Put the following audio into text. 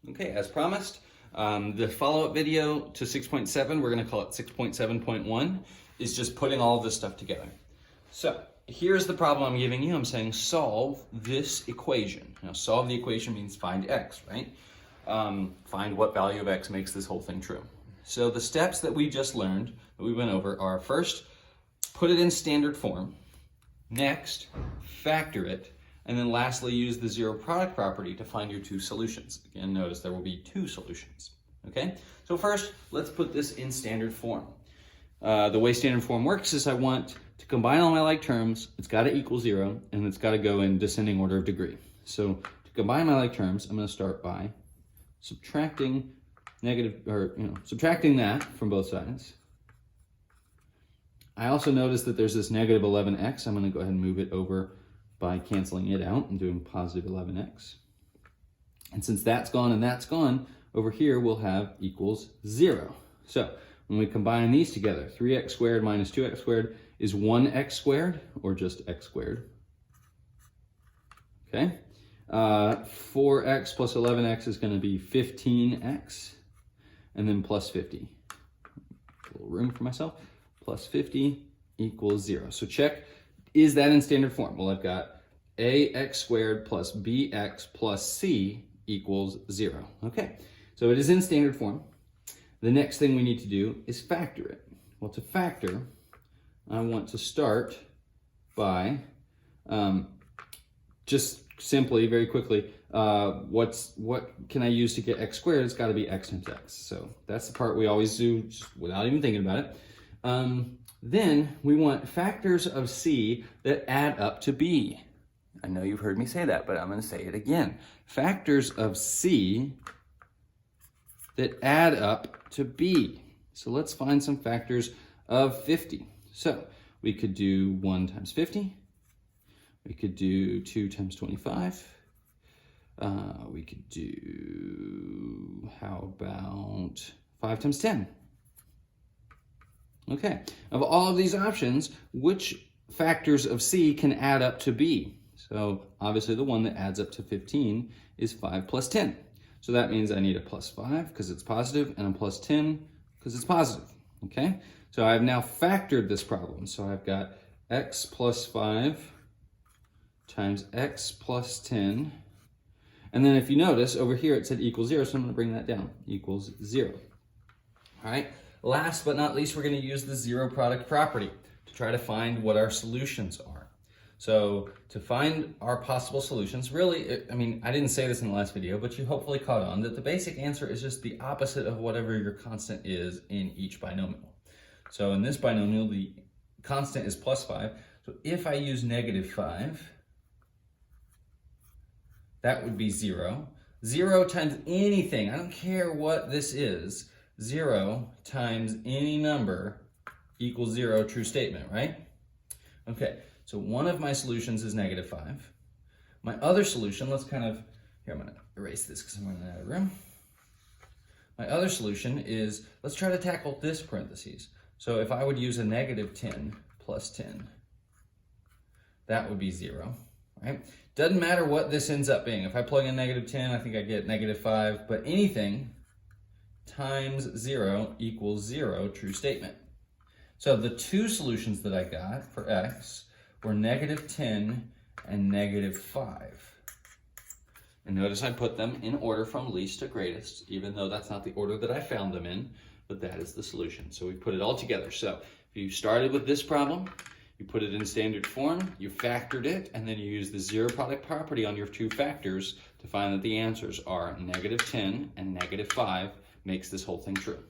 Okay, as promised, the follow-up video to 6.7, we're going to call it 6.7.1, is just putting all of this stuff together. So here's the problem I'm giving you. I'm saying solve this equation. Now solve the equation means find x, right? Find what value of x makes this whole thing true. So the steps that we just learned, that we went over, are first, put it in standard form. Next, factor it. And then lastly, use the zero product property to find your two solutions. Again, notice there will be two solutions, okay? So first, let's put this in standard form. The way standard form works is I want to combine all my like terms, it's gotta equal 0, and it's gotta go in descending order of degree. So to combine my like terms, I'm gonna start by subtracting subtracting that from both sides. I also notice that there's this negative 11x. I'm gonna go ahead and move it over by canceling it out and doing positive 11x. And since that's gone and that's gone, over here we'll have equals 0. So when we combine these together, 3x squared minus 2x squared is 1x squared, or just x squared. Okay, 4x plus 11x is going to be 15x, and then plus 50. A little room for myself. Plus 50 equals 0. So check, is that in standard form? Well, I've got ax squared plus bx plus c equals 0. Okay, so it is in standard form. The next thing we need to do is factor it. Well, to factor, I want to start by just simply, very quickly, what can I use to get x squared? It's got to be x times x. So that's the part we always do just without even thinking about it. Then we want factors of c that add up to b. I know you've heard me say that, but I'm going to say it again. Factors of c that add up to b. So let's find some factors of 50. So we could do 1 times 50. We could do 2 times 25. We could do, how about 5 times 10? Okay, of all of these options, which factors of c can add up to b? So obviously the one that adds up to 15 is 5 plus 10. So that means I need a plus 5 because it's positive and a plus 10 because it's positive, okay? So I've now factored this problem. So I've got x plus 5 times x plus 10. And then if you notice, over here it said equals 0, so I'm going to bring that down, equals 0. All right, last but not least, we're going to use the zero product property to try to find what our solutions are. So to find our possible solutions, really, I mean, I didn't say this in the last video, but you hopefully caught on that the basic answer is just the opposite of whatever your constant is in each binomial. So in this binomial, the constant is plus 5. So if I use negative 5, that would be 0. 0 times anything, I don't care what this is, 0 times any number equals 0, true statement, right? Okay, so one of my solutions is negative 5. My other solution, let's kind of, here I'm going to erase this because I'm running out of room. My other solution is, let's try to tackle this parentheses. So if I would use a negative 10 plus 10, that would be 0, right? Doesn't matter what this ends up being. If I plug in negative 10, I think I get negative 5, but anything times 0 equals 0, true statement. So the two solutions that I got for x were negative 10 and negative 5. And notice I put them in order from least to greatest, even though that's not the order that I found them in, but that is the solution. So we put it all together. So if you started with this problem, you put it in standard form, you factored it, and then you use the zero product property on your two factors to find that the answers are negative 10 and negative 5 makes this whole thing true.